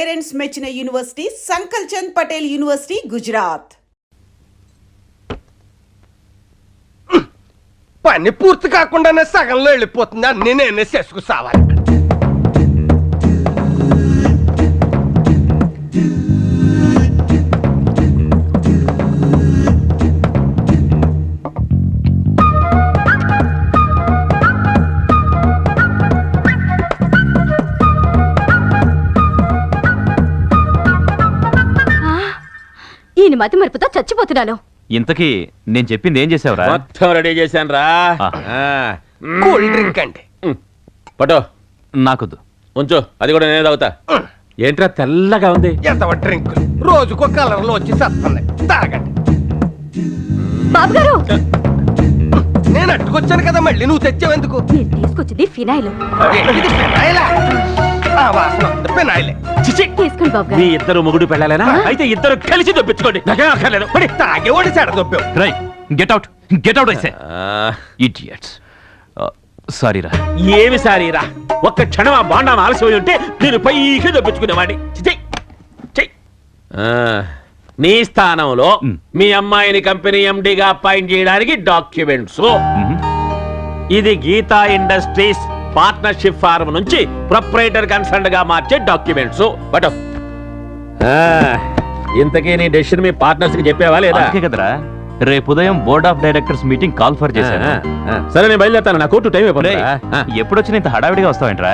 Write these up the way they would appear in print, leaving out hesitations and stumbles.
Parents మెచ్చిన university సంకల్ Chand Patel university Gujarat. పని పూర్తి కాకుండానే సగంలో వెళ్ళిపోతుంది. అన్ని నేనే చేసుకు సావాలి. ఈయన మతి మరుపుతో చచ్చిపోతున్నాను. ఇంతకీ నేను చెప్పింది ఏం చేసావురా? మొత్తం రెడీ చేశాను రా. కూల్ డ్రింక్ అండి. పటో నాకొద్దు, ఉంచు, అది కూడా నేనే తాగుతా. ఏంట్రా తెల్లగా ఉంది? ఎంత డ్రింక్ రోజుకో కలర్ లో వచ్చి సత్తున్నాయి. తాగండి. బాబు గారు, నేను అట్టుకొచ్చాను కదా, మళ్ళీ నువ్వు తెచ్చావెందుకు? నేను తీసుకొచ్చింది ఫినాయిల్. ఇది ఫినాయిలా? ఆ వాసన ఉంది, ఫినాయిలే. తీసుకోండి బాబు మీ గారు. ఇద్దరు మొగుడు పెళ్ళాలేనా? అయితే ఇద్దరు కలిసి దొప్పించుకోండి. నాకేం అక్కర్లేదు. పడి. తాగేవాడి చెడ దొప్పావు. రై గెట్ అవుట్ ఐసే. ఇడియట్స్. సారీరా. ఏమి సారీరా? ఒక్క క్షణం ఆ బాండం ఆలస్యం ఉంటే నేను పైకి దొప్పించుకునేవాడిని. నీ స్థానంలో మీ అమ్మాయిని కంపెనీ ఎండిగా అపాయింట్ చేయడానికి డాక్యుమెంట్స్. ఇది గీతా ఇండస్ట్రీస్ పార్ట్నర్షిప్ ఫారం నుంచి ప్రొప్రైటర్ కన్సర్న్ గా మార్చే డాక్యుమెంట్స్. బట్ ఇంతకీ నీ డెసిషన్ మీ పార్ట్నర్స్ కి చెప్పావా లేదా? కదరా, రేపు ఉదయం board of directors meeting call for చేశాను. సరే నేను బయలుదేరుతాను. నా కోర్టు టైం అయిపోతుంది. ఎప్పుడొచ్చిన ఇంత హడావిడిగా వస్తావేంట్రా?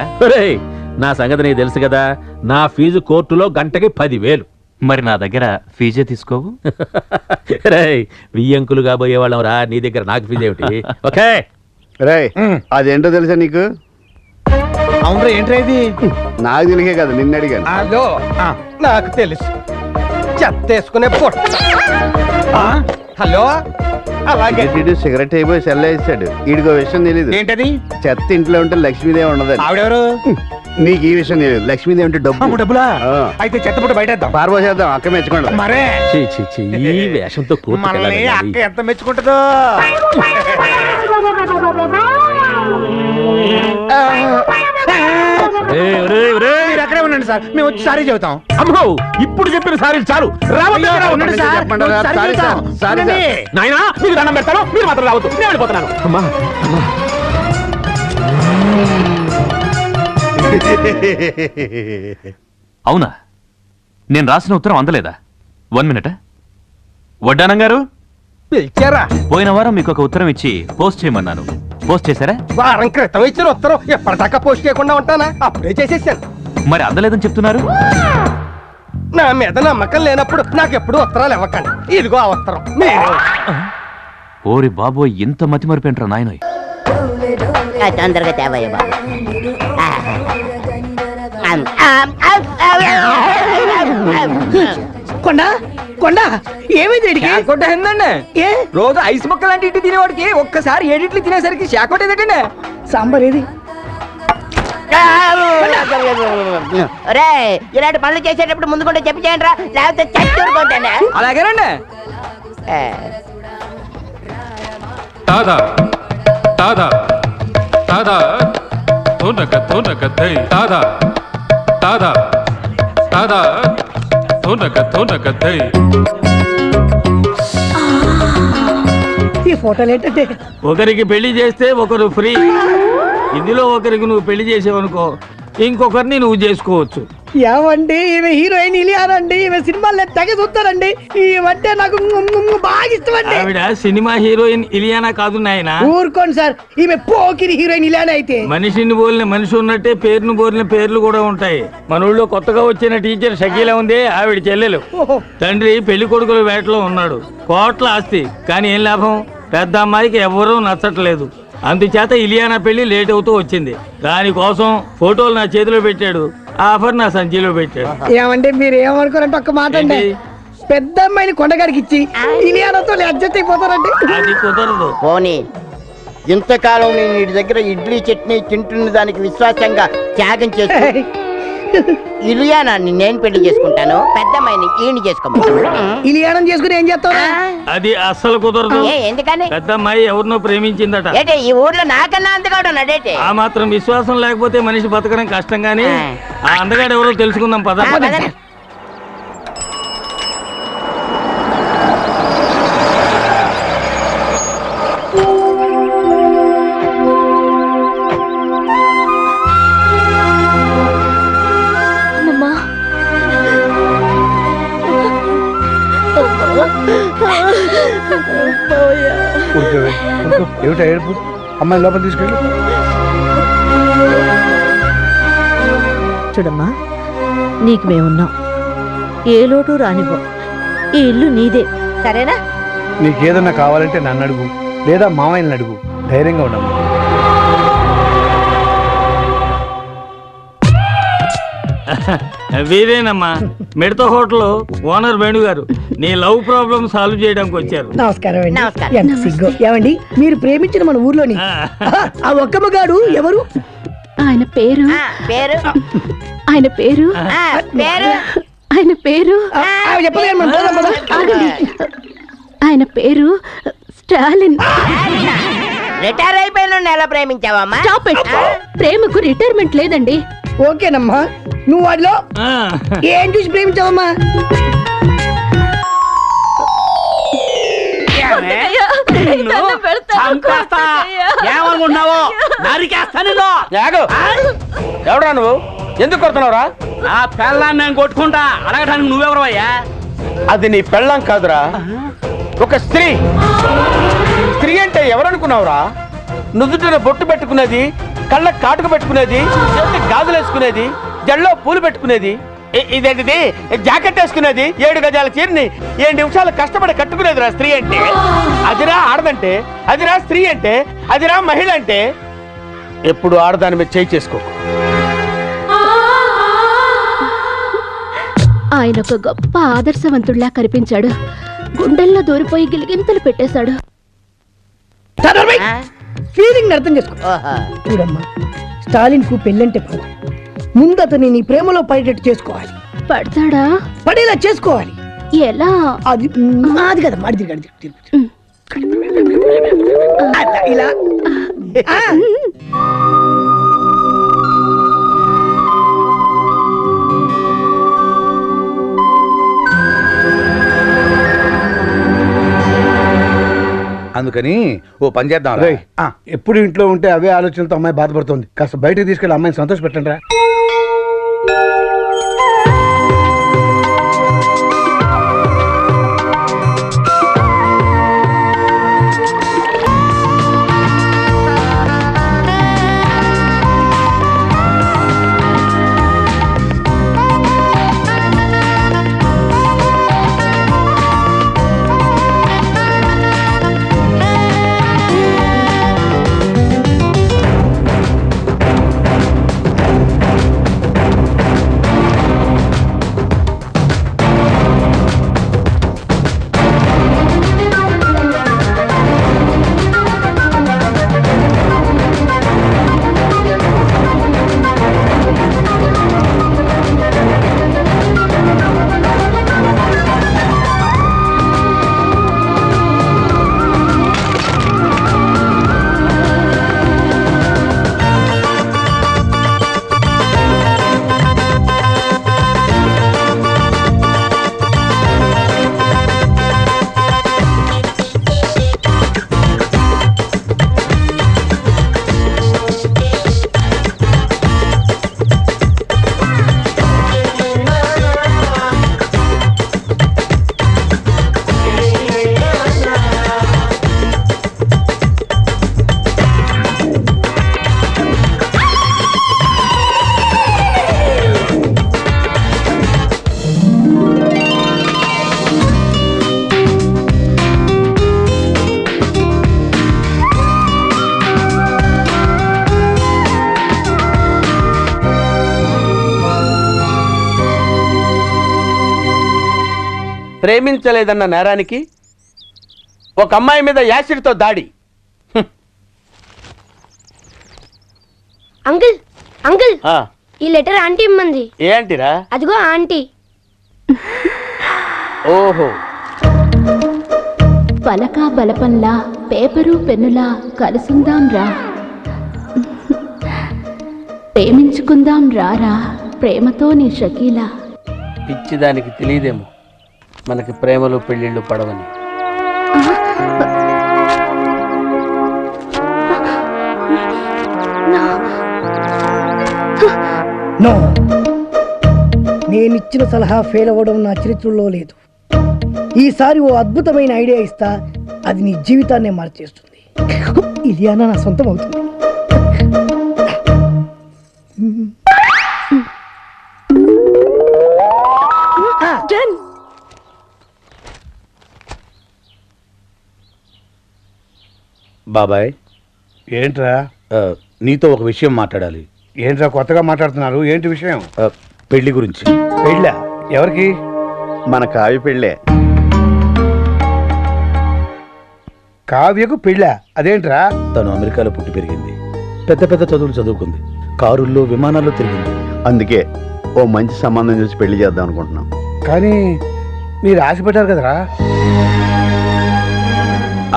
నా సంగతి నీకు తెలుసు కదా. నా ఫీజు కోర్టులో గంటకి 10,000. మరి నా దగ్గర ఫీజే తీసుకోవు? వియ్యంకులు కాబోయే వాళ్ళం రా. నీ దగ్గర నాకు ఫీజు ఏమిటి? ఓకే రే, అదేంటో తెలుసా నీకు? అవునరా, ఏంట్రా ఇది? నాకు తెలిసే కదా, నిన్ను అడిగాను. అదో నాకు తెలుసు. చెత్త వేసుకునే పొట్ట. హలో, అలాగే. సిగరెట్ అయిపోయి సెల్ వేసాడు. వీడికో విషయం తెలీదు. ఏంటది? చెత్త ఇంట్లో ఉంటే లక్ష్మీదేవి ఉండదని. ఆవిడెవరు? నీకు ఈ విషయం తెలియదు. లక్ష్మీదేవి ఉంటే డబ్బులా? అయితే చెత్త పుట్ట బయటేద్దాం. పారబోసేద్దాం, అక్క మెచ్చుకోండి. మరే ఈ వేషంతో మనల్ని అక్క ఎంత మెచ్చుకుంటుందో. ఎక్కడే ఉండండి సార్, మేము వచ్చి సారీ చెబుతాం. అమ్మో, ఇప్పుడు చెప్పిన సారీ చాలు. నాయనా, మీకు దండం పెడతాను. మీరు మాత్రం రావద్దు. నేను వెళ్ళిపోతున్నాను. అమ్మా అవునా? నేను రాసిన ఉత్తరం అందలేదా? 1 minute. వడ్డానం గారు పిలిచారా? పోయిన వారం మీకు ఒక ఉత్తరం ఇచ్చి పోస్ట్ చేయమన్నాను. పోస్ట్ చేశారా? వారం క్రితం ఇచ్చిన ఉత్తరం ఎప్పటిదాకా పోస్ట్ చేయకుండా ఉంటానా? అప్పుడే చేసేసాను. మరి అందలేదని చెప్తున్నారు. నా మీద నమ్మకం లేనప్పుడు నాకెప్పుడు ఉత్తరాలు ఇవ్వకండి. ఇదిగో ఆ ఉత్తరం. ఓరి బాబోయ్, ఇంత మతి మరిపోయింట్రా నాయనోయ్. తొందరగా తేవయ్య బాబు. కొండ కొండ ఏమైంది? ఏ రోజు ఐస్ ముక్క లాంటి ఇటు తినేవాడికి ఒక్కసారి 7 ఇడ్లీ తినేసరికి షాకోట్ ఏదంటే సాంబార్ ఏది? ఇలాంటి పనులు చేసేటప్పుడు ముందు కూడా చెప్పి చేయండి రా, లేకపోతే చచ్చూరుకుంటాను. అలాగేనండి. తాదా తాదా తాదా తోనక తోనక దై తాదా తాదా తాదా తోనక తోనక దై. ఈ ఫోటోలు ఏంటంటే ఒకరికి పెళ్లి చేస్తే ఒకరు ఫ్రీ. ఇందులో ఒకరికి నువ్వు పెళ్లి చేసేవనుకో, ఇంకొకరిని నువ్వు చేసుకోవచ్చు. ఏమండి, ఈమె హీరోయిన్ ఇలియానండి. ఈమె సినిమాల్లో తెగ చూస్తారండి. ఈమంటే నాకు బాగా ఇష్టం అండి. ఆవిడ సినిమా హీరోయిన్ ఇలియానా కాదు నాయన. ఊరుకోండి సార్, ఈమె పోకిరి హీరోయిన్ ఇలియానా అయితే. మనిషిని బోలిన మనిషి ఉన్నట్టే పేరును బోలిన పేర్లు కూడా ఉంటాయి. మన ఊళ్ళో కొత్తగా వచ్చిన టీచర్ షకీలా ఉంది, ఆవిడ చెల్లెలు. తండ్రి పెళ్లి కొడుకుల వేటలో ఉన్నాడు. కోట్ల ఆస్తి, కానీ ఏం లాభం? పెద్ద అమ్మాయికి ఎవరూ నచ్చట్లేదు. అందుచేత ఇలియానా పెళ్లి లేట్ అవుతూ వచ్చింది. దానికోసం ఫోటోలు నా చేతిలో పెట్టాడు, ఆఫర్ నా సంచిలో పెట్టాడు. ఏమంటే మీరు ఏమనుకోరంటే ఒక్క మాట అండి, పెద్ద అమ్మాయిని కొండగారికి ఇచ్చి ఇలియానాతో అడ్జస్ట్ అయిపోతారండి. అది కుదరదు. పోనీ ఇంతకాలం నేను వీడి దగ్గర ఇడ్లీ చట్నీ తింటున్న దానికి విశ్వాసంగా త్యాగం చేసి ఇలియానాన్ని నేను పెళ్లి చేసుకుంటాను, పెద్దమ్మాయిని ఈయన చేసుకోమంటాను. ఇలియానం చేసుకుని ఏం చేస్తావు? అది అస్సలు కుదరదు. ఎందుకని? పెద్ద అమ్మాయి ఎవరినో ప్రేమించిందట. ఏటే ఈ ఊర్లో నాకన్నా అందగాడు ఉన్నాడేటే? ఆ మాత్రం విశ్వాసం లేకపోతే మనిషి బతకడం కష్టం గానీ ఆ అందగాడు ఎవరో తెలుసుకుందాం పద. పదండి. అమ్మమ్మా, ఏమిటా ఏడుపు? అమ్మాయి లోపల తీసుకెళ్ళు. చూడమ్మా, నీకు మేమున్నాం, ఏ లోటు రానివ్వం. ఈ ఇల్లు నీదే, సరేనా? నీకేదన్నా కావాలంటే నన్ను అడుగు, లేదా మామయ్యని అడుగు. ధైర్యంగా ఉండమ్మా. వీరేనమ్మా, మిడత హోటల్ ఓనర్ వేణు గారు. నీ లవ్ ప్రాబ్లం సాల్వ్ చేయడానికి వచ్చారు. నమస్కారం అండి. నమస్కారం. ఎంత సిగ్గు. ఏమండి, మీరు ప్రేమించిన మన ఊర్లోని ఆ ఒక్క మగాడు ఎవరు? ఆయన పేరు ఆ, పేరు ఆయన పేరు ఆ, పేరు ఆయన పేరు చెప్పలేదు మనం పోదాం పద. ఆగండి. ఆయన పేరు స్టాలిన్. రిటైర్ అయిపోయిన ఎలా ప్రేమించావమ్మా? Stop it. ప్రేమకు రిటైర్మెంట్ లేదండి. ఓకేనమ్మా, నువ్వు వాడిలో ఆ, ఏం చూసి ప్రేమించావమ్మా? ఏమనుకుంటున్నావు? నరికేస్తా నిన్ను. ఎవడా నువ్వు? ఎందుకు కొడుతున్నావురా? నా పెళ్ళాన్ని నేను కొట్టుకుంటా. అడగడానికి నువ్వెవరవయ్యా? అది నీ పెళ్ళాం కాదురా, ఒక స్త్రీ. స్త్రీ అంటే ఎవరనుకున్నావురా? నుదుటిన బొట్టు పెట్టుకునేది, కళ్ళ కాటుకు పెట్టుకునేది, చేతి గాజులు వేసుకునేది, జల్లో పూలు పెట్టుకునేది, ఇదేంటిది జాకెట్ వేసుకునేది, 7 గజాల చీరని 7 నిమిషాలు కష్టపడి కట్టుకునేదిరా స్త్రీ అంటే. అదిరా ఆడదంటే, అదిరా స్త్రీ అంటే, అదిరా మహిళ అంటే. ఎప్పుడు ఆడదాని మీద చేయి చేసుకో. ఆయన ఒక గొప్ప ఆదర్శవంతుడిలా కనిపించాడు. గుండెల్లో దూరిపోయి గిలిగింతలు పెట్టేశాడు. ఆ? ఫీలింగ్ అర్థం చేసుకో. ఓహో. చూడమ్మా, స్టాలిన్ కు పెళ్ళంటే పడదు. ముందు అతన్ని నీ ప్రేమలో పడేటట్టు చేసుకోవాలి, పడతాడా? పడేలా చేసుకోవాలి. ఎలా? అది అది కదా మాడి తిరిగి ఇలా ఆ. అందుకని ఓ పని చేద్దాం. ఎప్పుడు ఇంట్లో ఉంటే అవే ఆలోచనలతో అమ్మాయి బాధపడుతుంది. కాస్త బయటకు తీసుకెళ్ళి అమ్మాయిని సంతోష పెట్టండి రా. ప్రేమించలేదన్న నేరానికి ఒక అమ్మాయి మీద యాసిడ్తో దాడి. అంకుల్ అంకుల్ ఆ, ఈ లెటర్ ఆంటీ ఇమ్మంది. ఏంటిరా? అదిగో ఆంటీ. ఓహో, పలక బలపంలా పేపరు పెన్నులా కలుసుందాం రా, ప్రేమించుకుందాం రారా ప్రేమతో నీ షకీలా. పిచ్చిదానికి తెలియదేమో మనకి ప్రేమలు పెళ్ళిళ్ళు పడవని. నో, నేనిచ్చిన సలహా ఫెయిల్ అవ్వడం నా చరిత్రలో లేదు. ఈసారి ఓ అద్భుతమైన ఐడియా ఇస్తా, అది నీ జీవితాన్నే మార్చేస్తుంది. ఇలియానా నా సొంతం అవుతుంది. బాబాయ్, ఏంట్రా? నీతో ఒక విషయం మాట్లాడాలి. ఏంట్రా కొత్తగా మాట్లాడుతున్నారు? ఏంటి విషయం? పెళ్లి గురించి. పెళ్ళా? ఎవరికి? మన కావ్య పెళ్ళే. కావ్యకు పెళ్ళా? అదేంట్రా? తను అమెరికాలో పుట్టి పెరిగింది, పెద్ద పెద్ద చదువులు చదువుకుంది, కారుల్లో విమానాల్లో తిరిగింది. అందుకే ఓ మంచి సంబంధం చూసి పెళ్లి చేద్దాం అనుకుంటున్నాం. కానీ మీరు ఆశ పెట్టారు కదరా.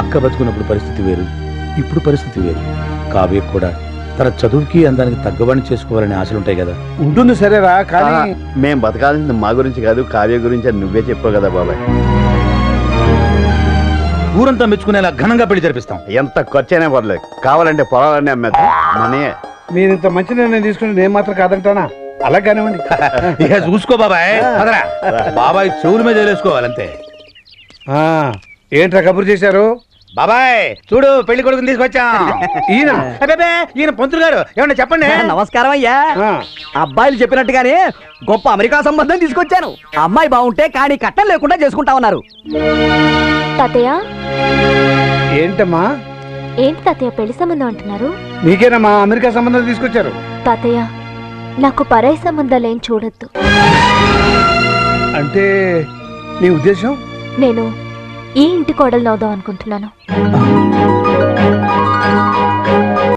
అక్క బతుకున్నప్పుడు పరిస్థితి వేరు, ఇప్పుడు పరిస్థితి వేరు. కావ్య కూడా తన చదువుకి అందానికి తగ్గవాడిని చేసుకోవాలనే ఆశలుంటాయి కదా. ఉంటుంది సరేరా, కానీ మేం బతకాల్సింది మా గురించి కాదు, కావ్య గురించి అని నువ్వే చెప్పావు కదా బాబాయ్. ఊరంతా మెచ్చుకునేలా ఘనంగా పెళ్లి జరిపిస్తాం. ఎంత ఖర్చైనా పర్లేదు, కావాలంటే పొలాలన్నీ అమ్మేద్దాం. మనే మీరు ఇంత మంచి నిర్ణయం తీసుకుని నేను మాత్రం కాదంటానా? అలా కానివ్వండి. ఇక చూసుకో బాబాయ్. బాబాయ్ చెవుల మీద వేసుకోవాలంతే. ఏంట్రా కబురు చేశారు? బాబాయ్ చూడు, పెళ్లి కొడుకుని తీసుకొచ్చాం. ఈయన పంతులు గారు, ఏమన్నా చెప్పండి. నమస్కారం అయ్యా. అబ్బాయిలు చెప్పినట్టుగానే గొప్ప అమెరికా సంబంధం తీసుకొచ్చాను. అమ్మాయి బాగుంటే కానీ కట్టం లేకుండా చేసుకుంటా ఉన్నారు. తాతయ్య, ఏంటమ్మా? ఏంటి తాతయ్య పెళ్లి సంబంధం అంటున్నారు? నీకేనమ్మా అమెరికా సంబంధం తీసుకొచ్చారు. తాతయ్య, నాకు పరాయి సంబంధాలు ఏం చూడొద్దు. అంటే నీ ఉద్దేశం? నేను ఈ ఇంటి కోడలు అవుదాం అనుకుంటున్నాను.